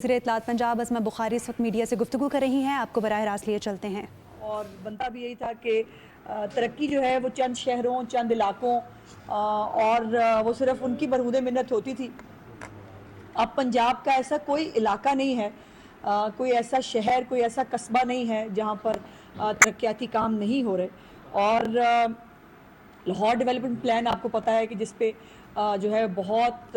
वज़ीर इत्तलात पंजाब अज़मा बुखारी इस वक्त मीडिया से गुफ्तगू कर रही हैं। आपको बराह रास्त लिए चलते हैं। और बनता भी यही था कि तरक्की जो है वो चंद शहरों, चंद इलाकों और वो सिर्फ उनकी बरहूदे मिन्नत होती थी। अब पंजाब का ऐसा कोई इलाका नहीं है, कोई ऐसा शहर, कोई ऐसा कस्बा नहीं है जहाँ पर तरक्याती काम नहीं हो रहे। और लाहौर डेवलपमेंट प्लान आपको पता है कि जिस पे जो है बहुत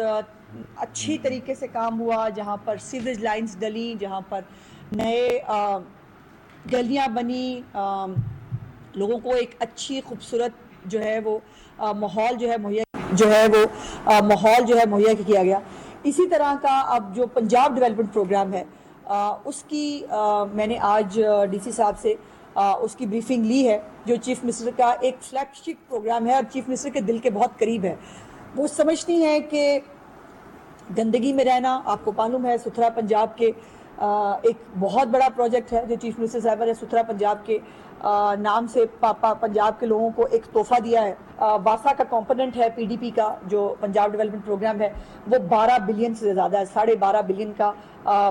अच्छी तरीके से काम हुआ, जहाँ पर सीवरेज लाइंस डली, जहाँ पर नए गलियाँ बनी, लोगों को एक अच्छी खूबसूरत जो है वो माहौल जो है मुहैया किया गया। इसी तरह का अब जो पंजाब डेवलपमेंट प्रोग्राम है उसकी मैंने आज डीसी साहब से उसकी ब्रीफिंग ली है, जो चीफ मिनिस्टर का एक फ्लैगशिप प्रोग्राम है और चीफ मिनिस्टर के दिल के बहुत करीब है। वो समझती हैं कि गंदगी में रहना, आपको मालूम है सुथरा पंजाब के एक बहुत बड़ा प्रोजेक्ट है जो चीफ मिनिस्टर साहब ने सुथरा पंजाब के नाम से पंजाब के लोगों को एक तोहफा दिया है। वासा का कंपोनेंट है पीडीपी का, जो पंजाब डेवलपमेंट प्रोग्राम है वो 12 बिलियन से ज़्यादा है, 12.5 बिलियन का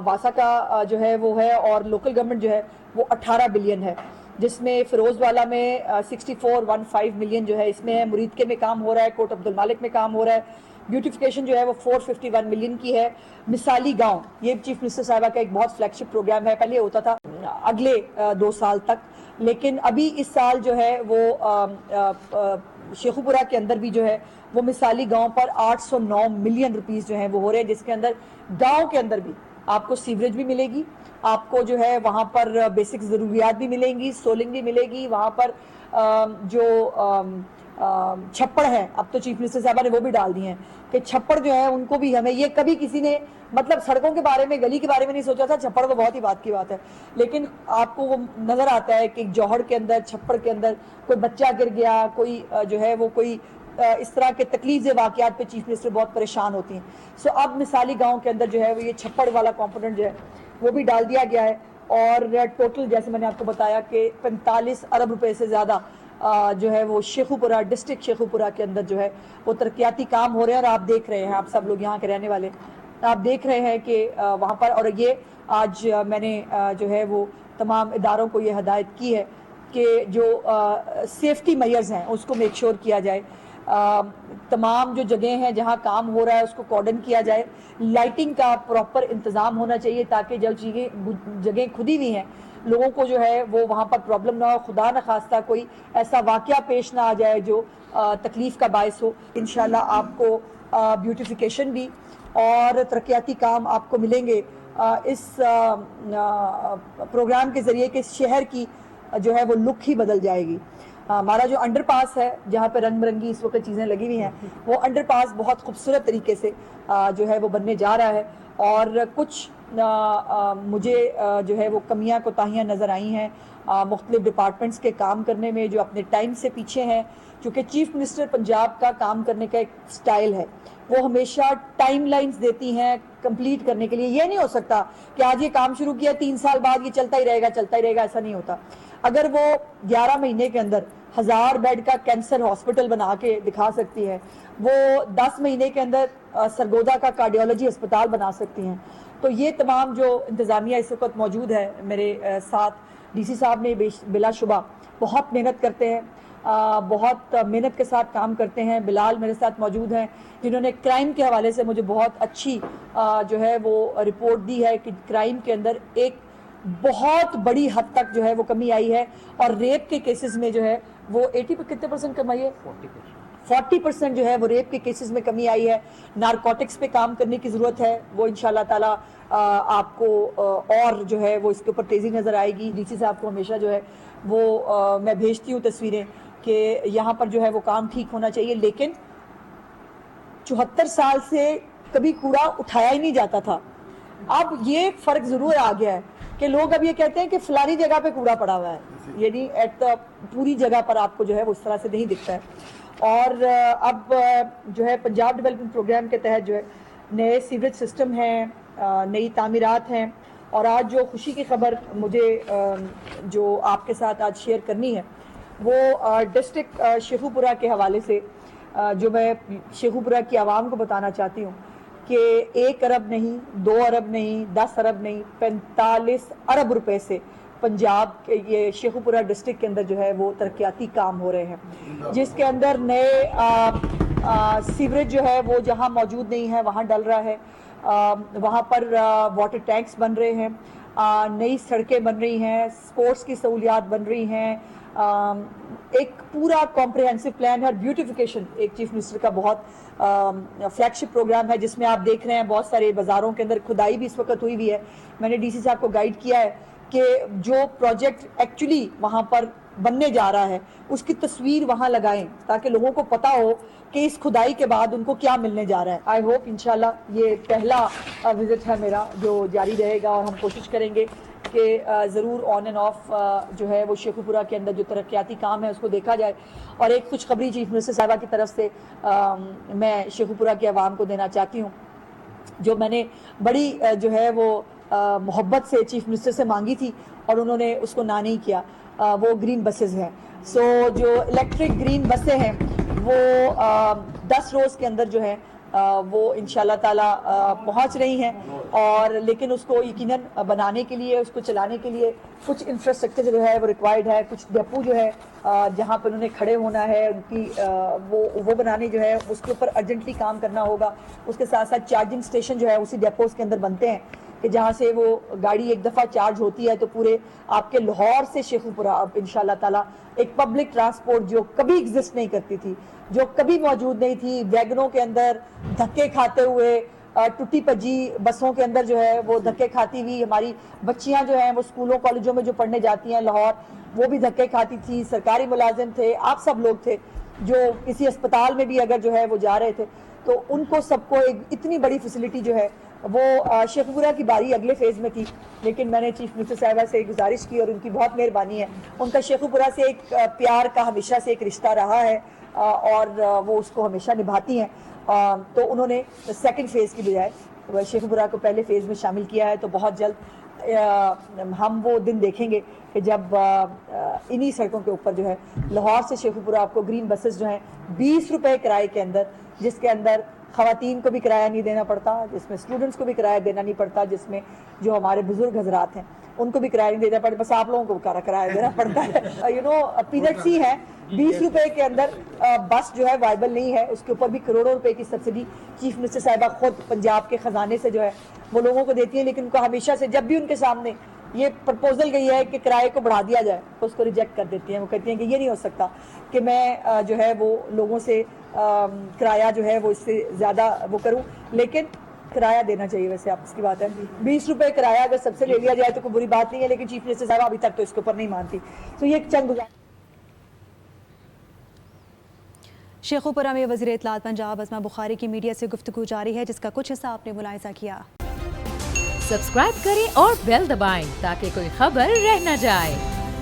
वासा का जो है वो है, और लोकल गवर्नमेंट जो है वो 18 बिलियन है, जिसमें फिरोजवाला में 6415 मिलियन जो है इसमें है, मुरीदके में काम हो रहा है, कोट अब्दुल मालिक में काम हो रहा है, ब्यूटिफिकेशन जो है वो 451 मिलियन की है। मिसाली गांव, ये चीफ मिनिस्टर साहिबा का एक बहुत फ्लैगशिप प्रोग्राम है, पहले होता था अगले 2 साल तक, लेकिन अभी इस साल जो है वो शेखुपुरा के अंदर भी जो है वो मिसाली गांव पर 809 मिलियन रुपीस जो है वो हो रहे हैं, जिसके अंदर गांव के अंदर भी आपको सीवरेज भी मिलेगी, आपको जो है वहाँ पर बेसिक ज़रूरियात भी मिलेंगी, सोलिंग भी मिलेगी, वहाँ पर जो छप्पड़ है, अब तो चीफ मिनिस्टर साहबा ने वो भी डाल दिए हैं कि छप्पड़ जो है उनको भी हमें, ये कभी किसी ने मतलब सड़कों के बारे में, गली के बारे में नहीं सोचा था, छप्पड़ तो बहुत ही बात की बात है, लेकिन आपको वो नज़र आता है कि जौहर के अंदर, छप्पड़ के अंदर कोई बच्चा गिर गया, कोई जो है वो कोई इस तरह के तकलीफ से वाक़यात पे चीफ मिनिस्टर बहुत परेशान होती हैं। सो अब मिसाली गाँव के अंदर जो है वो ये छप्पड़ वाला कॉम्पोनेंट जो है वो भी डाल दिया गया है, और टोटल जैसे मैंने आपको बताया कि 45 अरब रुपए से ज़्यादा जो है वो शेखुपुरा, डिस्ट्रिक्ट शेखुपुरा के अंदर जो है वो तरक्याती काम हो रहे हैं। और आप देख रहे हैं, आप सब लोग यहाँ के रहने वाले आप देख रहे हैं कि वहाँ पर, और ये आज मैंने जो है वो तमाम इदारों को ये हदायत की है कि जो सेफ्टी मेजर्स हैं उसको मेक श्योर किया जाए, तमाम जो जगह हैं जहाँ काम हो रहा है उसको कॉर्डन किया जाए, लाइटिंग का प्रॉपर इंतज़ाम होना चाहिए ताकि जब जगह खुदी हुई हैं लोगों को जो है वो वहाँ पर प्रॉब्लम ना हो, खुदा न खास्ता कोई ऐसा वाक़या पेश ना आ जाए जो तकलीफ़ का बायस हो। इंशाल्लाह आपको ब्यूटिफिकेशन भी और तरक्याती काम आपको मिलेंगे इस प्रोग्राम के ज़रिए कि शहर की जो है वो लुक ही बदल जाएगी। हमारा जो अंडरपास है जहाँ पे रंग बिरंगी इस वक्त चीज़ें लगी हुई हैं, वो अंडरपास बहुत खूबसूरत तरीके से जो है वो बनने जा रहा है, और कुछ मुझे जो है वो कमियां कोताहियां नज़र आई हैं मुख्तलिफ डिपार्टमेंट्स के काम करने में, जो अपने टाइम से पीछे हैं, क्योंकि चीफ मिनिस्टर पंजाब का काम करने का एक स्टाइल है, वो हमेशा टाइम लाइन्स देती हैं कंप्लीट करने के लिए। ये नहीं हो सकता कि आज ये काम शुरू किया 3 साल बाद ये चलता ही रहेगा, ऐसा नहीं होता। अगर वो 11 महीने के अंदर 1000 बेड का कैंसर हॉस्पिटल बना के दिखा सकती है, वो 10 महीने के अंदर सरगोदा का कार्डियोलॉजी अस्पताल बना सकती हैं, तो ये तमाम जो इंतज़ामिया इस वक्त मौजूद है मेरे साथ, डीसी साहब ने बिलाशुबा बहुत मेहनत करते हैं, बहुत मेहनत के साथ काम करते हैं। बिलाल मेरे साथ मौजूद हैं जिन्होंने क्राइम के हवाले से मुझे बहुत अच्छी जो है वो रिपोर्ट दी है कि क्राइम के अंदर एक बहुत बड़ी हद तक जो है वो कमी आई है, और रेप के केसेस में जो है वो 80 पर कितने % कमी आई है, 40% जो है वो रेप के केसेस में कमी आई है। नारकोटिक्स पे काम करने की ज़रूरत है, वो इंशाल्लाह ताला आपको और जो है वो इसके ऊपर तेज़ी नज़र आएगी। डीसी साहब को हमेशा जो है वो मैं भेजती हूँ तस्वीरें कि यहाँ पर जो है वो काम ठीक होना चाहिए, लेकिन 74 साल से कभी कूड़ा उठाया ही नहीं जाता था। अब ये फ़र्क ज़रूर आ गया है कि लोग अब ये कहते हैं कि फलानी जगह पे कूड़ा पड़ा हुआ है, यानी एट द पूरी जगह पर आपको जो है वो उस तरह से नहीं दिखता है। और अब जो है पंजाब डेवलपमेंट प्रोग्राम के तहत जो है नए सीवरेज सिस्टम हैं, नई तामीरात हैं, और आज जो खुशी की खबर मुझे जो आपके साथ आज शेयर करनी है वो डिस्ट्रिक्ट शेखुपुरा के हवाले से, जो मैं शेखुपुरा की आवाम को बताना चाहती हूँ کہ 1 ارب نہیں، 2 ارب نہیں، 10 ارب نہیں، 45 ارب روپے سے پنجاب کے یہ شیخو پورہ ڈسٹرکٹ کے اندر جو ہے وہ ترقیاتی کام ہو رہے ہیں، جس کے اندر نئے سیوریج جو ہے وہ جہاں موجود نہیں ہے وہاں ڈل رہا ہے، وہاں پر واٹر ٹینکس بن رہے ہیں، نئی سڑکیں بن رہی ہیں، سپورٹس کی سہولیات بن رہی ہیں، ایک پورا کمپریہنسو پلان ہے، اور بیوٹیفیکیشن ایک چیف منسٹر کا بہت فلیگ شپ پروگرام ہے، جس میں آپ دیکھ رہے ہیں بہت سارے بازاروں کے اندر کھدائی بھی اس وقت ہوئی بھی ہے۔ میں نے ڈی سی صاحب کو گائیڈ کیا ہے کہ جو پروجیکٹ ایکچولی وہاں پر بننے جا رہا ہے اس کی تصویر وہاں لگائیں تاکہ لوگوں کو پتا ہو کہ اس کھدائی کے بعد ان کو کیا ملنے جا رہا ہے۔ آئی ہوپ انشاءاللہ یہ پہلا وزٹ ہے میرا جو جاری رہے گا، اور ہم کوشش کریں گے کہ ضرور آن اینڈ آف جو ہے وہ شیخو پورہ کے اندر جو ترقیاتی کام ہے اس کو دیکھا جائے۔ اور ایک خوشخبری چیف منسٹر صاحبہ کی طرف سے میں شیخو پورہ کے عوام کو دینا چاہتی ہوں، جو میں نے بڑی جو ہے وہ محبت سے چیف منسٹر سے مانگی تھی اور انہوں نے اس کو نہ نہیں کیا، وہ گرین بسز ہیں۔ سو جو الیکٹرک گرین بسیں ہیں وہ 10 روز کے اندر جو ہے وہ انشاءاللہ تعالیٰ پہنچ رہی ہیں، اور لیکن اس کو یقیناً بنانے کے لیے، اس کو چلانے کے لیے کچھ انفراسٹرکچر جو ہے وہ ریکوائرڈ ہے، کچھ ڈیپو جو ہے جہاں پر انہوں نے کھڑے ہونا ہے ان کی وہ بنانے جو ہے اس کے اوپر ارجنٹلی کام کرنا ہوگا۔ اس کے ساتھ ساتھ چارجنگ سٹیشن جو ہے اسی ڈیپوز کے اندر بنتے ہیں کہ جہاں سے وہ گاڑی ایک دفعہ چارج ہوتی ہے تو پورے آپ کے لاہور سے شیخو پورہ اب انشاءاللہ تعالیٰ ایک پبلک ٹرانسپورٹ جو کبھی ایگزسٹ نہیں کرتی تھی، جو کبھی موجود نہیں تھی، ویگنوں کے اندر دھکے کھاتے ہوئے، ٹوٹی پجی بسوں کے اندر جو ہے وہ دھکے کھاتی ہوئی ہماری بچیاں جو ہیں وہ اسکولوں کالجوں میں جو پڑھنے جاتی ہیں لاہور، وہ بھی دھکے کھاتی تھی، سرکاری ملازم تھے، آپ سب لوگ تھے جو کسی اسپتال میں بھی اگر جو ہے وہ جا رہے تھے تو ان کو سب کو ایک اتنی بڑی فیسلٹی جو ہے وہ شیخو پورہ کی باری اگلے فیز میں تھی، لیکن میں نے چیف منسٹر صاحبہ سے گزارش کی اور ان کی بہت مہربانی ہے، ان کا شیخو پورہ سے ایک پیار کا ہمیشہ سے ایک رشتہ رہا ہے اور وہ اس کو ہمیشہ نبھاتی ہیں، تو انہوں نے سیکنڈ فیز کی بجائے شیخو پورہ کو پہلے فیز میں شامل کیا ہے۔ تو بہت جلد ہم وہ دن دیکھیں گے کہ جب انہی سڑکوں کے اوپر جو ہے لاہور سے شیخو پورہ آپ کو گرین بسز جو ہیں 20 روپے کرائے کے اندر، جس کے اندر خواتین کو بھی کرایہ نہیں دینا پڑتا، جس میں اسٹوڈنٹس کو بھی کرایہ دینا نہیں پڑتا، جس میں جو ہمارے بزرگ حضرات ہیں ان کو بھی کرایہ نہیں دینا پڑتا، بس آپ لوگوں کو کرایہ دینا پڑتا ہے۔ پیریڈ سی ہے، 20 روپے کے اندر بس جو ہے وائبل نہیں ہے، اس کے اوپر بھی کروڑوں روپے کی سبسڈی چیف منسٹر صاحبہ خود پنجاب کے خزانے سے جو ہے وہ لوگوں کو دیتی ہیں، لیکن ان کو ہمیشہ سے جب بھی ان کے سامنے یہ پرپوزل گئی ہے کہ کرائے کو بڑھا دیا جائے تو اس کو ریجیکٹ کر دیتی ہیں۔ وہ کہتی ہیں کہ یہ نہیں ہو سکتا کہ میں جو ہے وہ لوگوں سے کرایہ جو ہے وہ اس سے زیادہ وہ کروں، لیکن کرایہ دینا چاہیے۔ ویسے آپ اس کی بات ہے 20 روپے کرایہ اگر سب سے لے لیا جائے تو کوئی بری بات نہیں ہے، لیکن چیف منسٹر صاحب ابھی تک تو اس کے اوپر نہیں مانتی۔ تو یہ ایک چند گزارش۔ شیخو پورہ میں وزیر اطلاعات پنجاب عظمہ بخاری کی میڈیا سے گفتگو جاری ہے، جس کا کچھ حصہ آپ نے ملاحظہ کیا۔ سبسکرائب کریں اور بیل دبائیں تاکہ کوئی خبر رہ نہ جائے۔